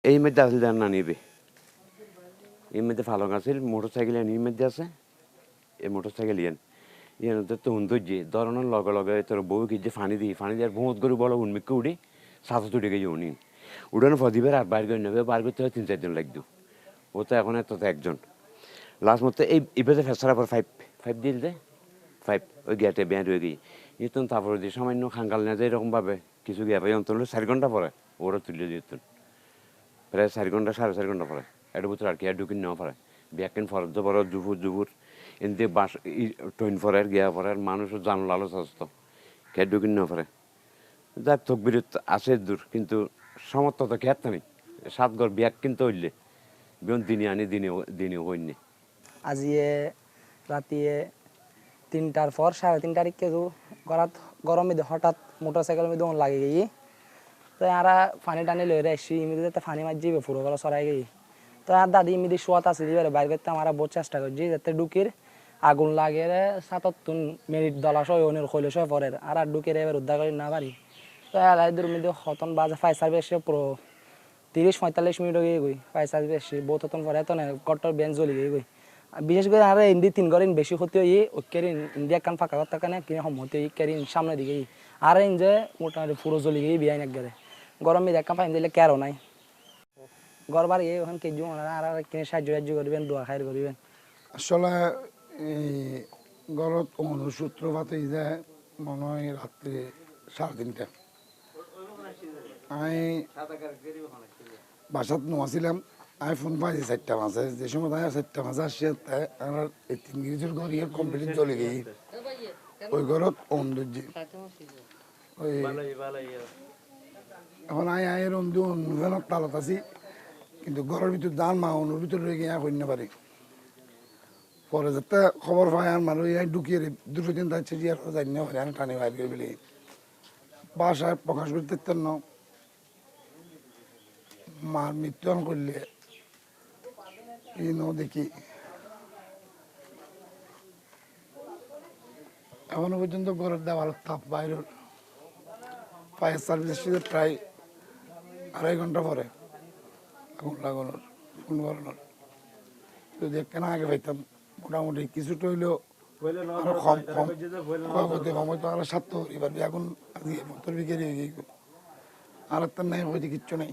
এই মধ্যে আসলে না নিবে এই মধ্যে ফালং আছে মোটর সাইকেল এর মধ্যে আছে এই মোটর সাইকেল ইয়ান তো সৌন্দর্য ধরনের লগে লগে তোর বউ কি যে ফানি দিয়ে বহুত গরু বড় উন্মিককে উঠে সাথে তুটে গিয়ে উনি উড়ানো ফদিবের আর বাইর করে নেবে বার করতে হয় 3-4 জন লাগতো ও তো এখন এত একজন লাস্ট মতো এই ইভেতে ফেসার পর ফাইভ দিয়ে দে ফাইভ ওই গেটে ব্যান্ড হয়ে গিয়ে ইতন তারপরে যে সামান্য খাঙ্গাল না যায় এরকমভাবে কিছু গিয়ে পাই অন্তর 4 ঘন্টা পরে ওরা তুলে দিত প্রায় 4 ঘন্টা 4.5 ঘন্টা পরে এটা বুঝতে আর কি আর ঢুকিন নেওয়া পরে ব্যাকেন ফরজ পরে জুফুর এনতে বাস টইন ফরের গিয়া পরে মানুষের জান লালচ আসতো কে ঢুকিন নেওয়া পরে যাই তকবির আছে দূর কিন্তু সমর্থ তো খেত নেই 7 ঘর ব্যাগ কিনতে হইলে বিয়ন দিনে আনি দিনে হইনি আজিয়ে রাতিয়ে 3টার পর 3:30 কেজু গরমে হঠাৎ মোটরসাইকেল মধ্যে লাগে গিয়ে তো আরা পানি টানি লয়ে আসছি ইমিডিয়েট পানি মার যাবে পুরো গলা সরাই গিয়ে তো আর দাদি ইমিডিয়েট শোয়াত আছে দিবে বাইর করতে আমরা বহুত চেষ্টা করছি যাতে ডুকির আগুন লাগে 77 মিনিট দলাশ হয় অনের খৈলস হয় পরের আর ডুকের এবার উদ্ধার করি না পারি তো এলাই দূর মধ্যে হতন বাজে ফায়ার সার্ভিস পুরো 30-45 মিনিট হয়ে গই ফায়ার সার্ভিস বহুত হতন পরে তো না গটর বেঞ্চ জ্বলি গিয়ে গই বিশেষ করে আর ইন্দি 3 ঘরের বেশি ক্ষতি হই ওকেরিন ইন্ডিয়া কান ফাঁকা কথা কানে কিনে সম্মতি কেরিন সামনে দিকে আর ইনজে মোটামুটি পুরো জ্বলি গিয়ে বিয়াইন একবারে গরমে দেখা পাইন দিলে কেয়ারও নাই গরবার ওখান কেজু আর কিনে সাহায্য করবেন দোয়া খাইর করবেন আসলে এই গরত অনুসূত্রপাতে যায় মনে হয় রাত্রে 3:30 আমি বাসাত নোয়াছিলাম আমি ফোন পাইছি 4টা মাসে যে সময় তাই 4টা মাসে আসছে আমার এই 3 গিরিজুর ঘর ইয়ে কমপ্লিট চলে গিয়ে ওই ঘরত সৌন্দর্য ওই এখন আয়ের অনুভূত তালত আছি কিন্তু ঘরের ভিতর দান মা অনুর ভিতরে রয়ে গিয়ে কইতে পারি পরে যাতে খবর পাই আর মানুষ ঢুকিয়ে 2-3 যাচ্ছে যে আর জানি না আমি টানি বাইর করে বলি বাসায় প্রকাশ করতে না মার মৃত্যু করলে দেখি এখনো পর্যন্ত ঘরের দেওয়াল তাপ বাইরের ফায়ার সার্ভিস প্রায় 2.5 ঘন্টা পরে আগুন লাগানোর ফোন করানোর যদি কেন আগে পাইতাম মোটামুটি কিছুটা হইলেও আরো কম ক্ষয়ক্ষতি কম হয়তো আরো 7 এবার এখন মোটর বিকেলে আর একটা নাই হয়তো কিচ্ছু নেই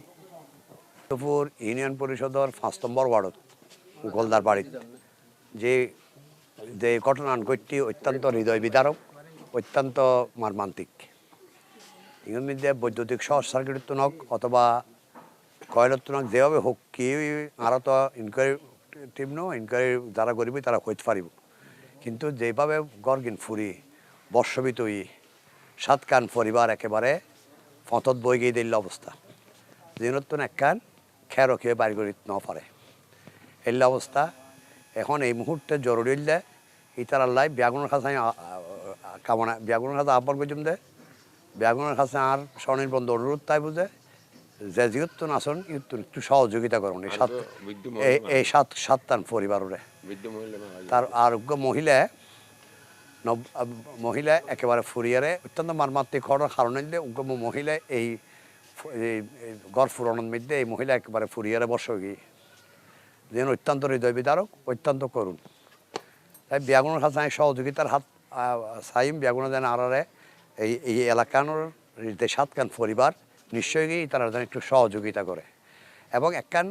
দুপুর ইউনিয়ন পরিষদের 5 নম্বর ওয়ার্ডত গোলদার বাড়িত যে যে ঘটনা ঘটটি অত্যন্ত হৃদয় বিদারক অত্যন্ত মর্মান্তিক এর মধ্যে বৈদ্যুতিক শর্ট সার্কিট নক অথবা কয়লত্তনক যেভাবে হোক কি আরও তো ইনকোয়ারি টিম ইনকোয়ারি যারা করিব তারা হইতে পারিব কিন্তু যেভাবে গর্গিন ফুরি বর্ষবিত 7 কান পরিবার একেবারে ফতত বই গিয়ে দিল অবস্থা যেনত্তন এক কান খেরো খেয়ে বাইর করে ন পারে এল অবস্থা এখন এই মুহূর্তে জরুরি হইলে ইতার আল্লাহ ব্যাগুনের কাছে কামনা ব্যাগুনের কাছে আহ্বান করছিলাম দে ব্যাগুনের কাছে আর স্বনির্বন্ধ অনুরোধ তাই বুঝে যে যেহেতু আসন একটু সহযোগিতা করুন এই সাতটান পরিবারে তার আরোগ্য মহিলা একেবারে ফুরিয়ারে অত্যন্ত মারমাত্রিক হওয়ার কারণে উগ্র মহিলা এই গড় ফুরানোর মধ্যে এই মহিলা একেবারে ফুরিয়ারে বসে গিয়ে যেন অত্যন্ত হৃদয় বিদারক অত্যন্ত করুন তাই ব্যাগুনের কাছে আমি সহযোগিতার হাত চাইম ব্যাগুনে যেন আরে এই এলাকার যে 7 কান পরিবার নিশ্চয়ই গিয়ে তারা যেন একটু সহযোগিতা করে এবং একখান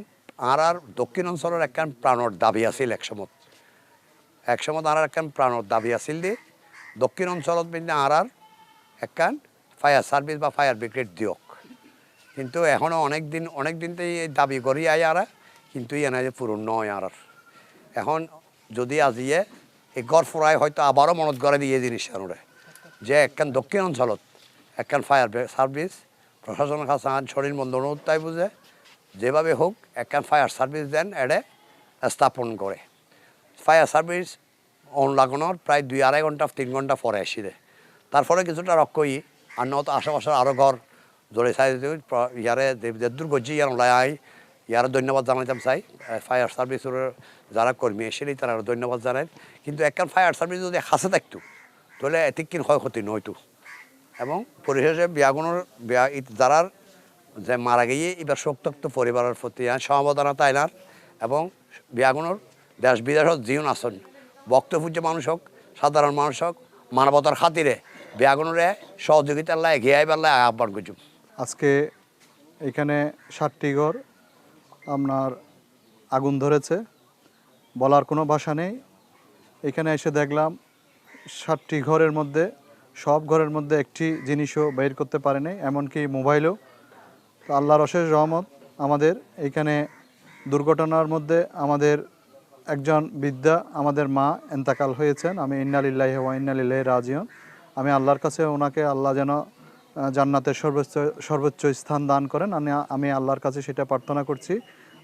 আর দক্ষিণ অঞ্চলের একখান প্রাণর দাবি আছিল একসময় আর একখান প্রাণর দাবি আছিল দিয়ে দক্ষিণ অঞ্চলত কিন্তু আর একখান ফায়ার সার্ভিস বা ফায়ার ব্রিগেড দিয়ক কিন্তু এখনও অনেক দিনতেই এই দাবি করি আয় আর কিন্তু এনে যে পূরণ নয় আর এখন যদি আজিয়ে এই গড় ফুরায় হয়তো আবারও মনত করে দিয়ে জিনিস আনুরে যে একখান দক্ষিণ অঞ্চলত একখান ফায়ার সার্ভিস প্রশাসনের কাছে শরীর বন্ধ অনুরোধ তাই বুঝে যেভাবে হোক একখান ফায়ার সার্ভিস দেন এডে স্থাপন করে ফায়ার সার্ভিস অন লাগানোর প্রায় 2-2.5 ঘন্টা 3 ঘন্টা পরে আসি দেয় তারপরে কিছুটা রক্ষই আর নত আশেপাশের আরও ঘর জোরে চাই ইয়ারে যেদূর গজি ইয়ার ওলাই ইয়ারা ধন্যবাদ জানাইতাম চাই ফায়ার সার্ভিসের যারা কর্মী এসেলি তারা ধন্যবাদ জানায় কিন্তু একখান ফায়ার সার্ভিস যদি হাসে থাকতো তাহলে এতিক ক্ষয়ক্ষতি নয়তো এবং পরিশেষে ব্যাগুনের যারা যে মারা গিয়ে এবার শোকতক্ত পরিবারের প্রতি সমবেদনা তাইনার এবং বিয়াগুনোর দেশ বিদেশত জীবন আসন বক্তব্য মানুষ হোক সাধারণ মানুষ হোক মানবতার খাতিরে বিয়াগুনোরে সহযোগিতার লাই এগিয়ে আইবার লাই আহ্বান করছি। আজকে এখানে 7টি ঘর আপনার আগুন ধরেছে, বলার কোনো ভাষা নেই। এখানে এসে দেখলাম 7টি ঘরের মধ্যে সব ঘরের মধ্যে একটি জিনিসও বের করতে পারে নাই, এমনকি মোবাইলও। তো আল্লাহর অশেষ রহমত, আমাদের এইখানে দুর্ঘটনার মধ্যে আমাদের একজন বৃদ্ধা আমাদের মা এন্তেকাল হয়েছেন। আমি ইন্না লিল্লাহি ওয়া ইন্না ইলাইহি রাজিউন। আমি আল্লাহর কাছে ওনাকে আল্লাহ যেন জান্নাতের সর্বোচ্চ স্থান দান করেন, আমি আল্লাহর কাছে সেটা প্রার্থনা করছি।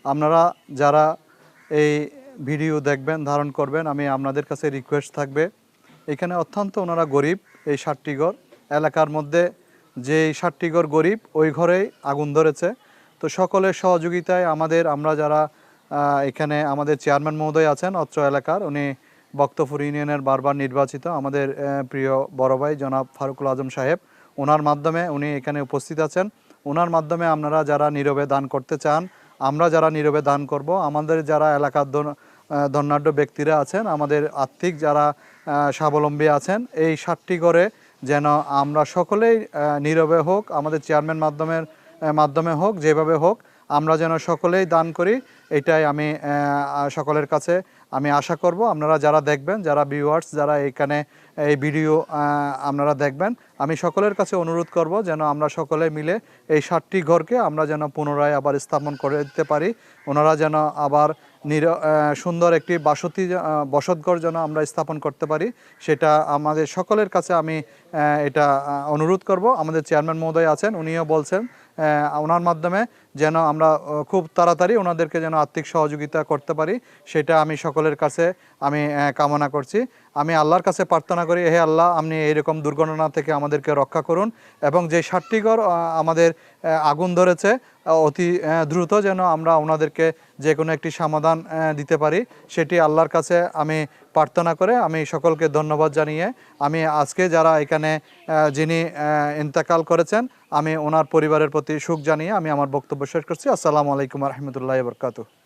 আপনারা যারা এই ভিডিও দেখবেন, ধারণ করবেন, আমি আপনাদের কাছে রিকোয়েস্ট থাকবে, এখানে অত্যন্ত ওনারা গরিব। এই 7টি ঘর এলাকার মধ্যে যে 7টি ঘর গরিব, ওই ঘরেই আগুন ধরেছে। তো সকলের সহযোগিতায় আমরা যারা এখানে আমাদের চেয়ারম্যান মহোদয় আছেন অত্র এলাকার, উনি বক্তপুর ইউনিয়নের বারবার নির্বাচিত আমাদের প্রিয় বড় ভাই জনাব ফারুকুল আজম সাহেব, ওনার মাধ্যমে উনি এখানে উপস্থিত আছেন। ওনার মাধ্যমে আপনারা যারা নীরবে দান করতে চান, আমরা যারা নীরবে দান করব, আমাদের যারা এলাকার ধনাঢ্য ব্যক্তিরা আছেন, আমাদের আর্থিক যারা স্বাবলম্বী আছেন, এই 7টি ঘরে যেন আমরা সকলেই নীরবে হোক, আমাদের চেয়ারম্যান মাধ্যমে হোক, যেভাবে হোক, আমরা যেন সকলেই দান করি, এটাই আমি সকলের কাছে আমি আশা করব। আপনারা যারা দেখবেন, যারা ভিউয়ার্স, যারা এখানে এই ভিডিও আপনারা দেখবেন, আমি সকলের কাছে অনুরোধ করব যেন আমরা সকলে মিলে এই 7টি ঘরকে আমরা যেন পুনরায় আবার স্থাপন করে দিতে পারি। ওনারা যেন আবার সুন্দর একটি বসতঘর যেন আমরা স্থাপন করতে পারি, সেটা আমাদের সকলের কাছে আমি এটা অনুরোধ করব। আমাদের চেয়ারম্যান মহোদয় আছেন, উনিও বলছেন ওনার মাধ্যমে যেন আমরা খুব তাড়াতাড়ি ওনাদেরকে যেন আর্থিক সহযোগিতা করতে পারি, সেটা আমি সকলের কাছে আমি কামনা করছি। আমি আল্লাহর কাছে প্রার্থনা করি, হে আল্লাহ, আপনি এইরকম দুর্ঘটনা থেকে আমাদেরকে রক্ষা করুন, এবং যে 7টি ঘর আমাদের আগুন ধরেছে অতি দ্রুত যেন আমরা ওনাদেরকে যে কোনো একটি সমাধান দিতে পারি, সেটি আল্লাহর কাছে আমি প্রার্থনা করে আমি সকলকে ধন্যবাদ জানিয়ে আমি আজকে যারা এখানে যিনি ইন্তেকাল করেছেন, আমি ওনার পরিবারের প্রতি শোক জানিয়ে আমি আমার বক্তব্য শেষ করছি। আসসালামু আলাইকুম ওয়া রাহমাতুল্লাহি ওয়া বারাকাতুহু।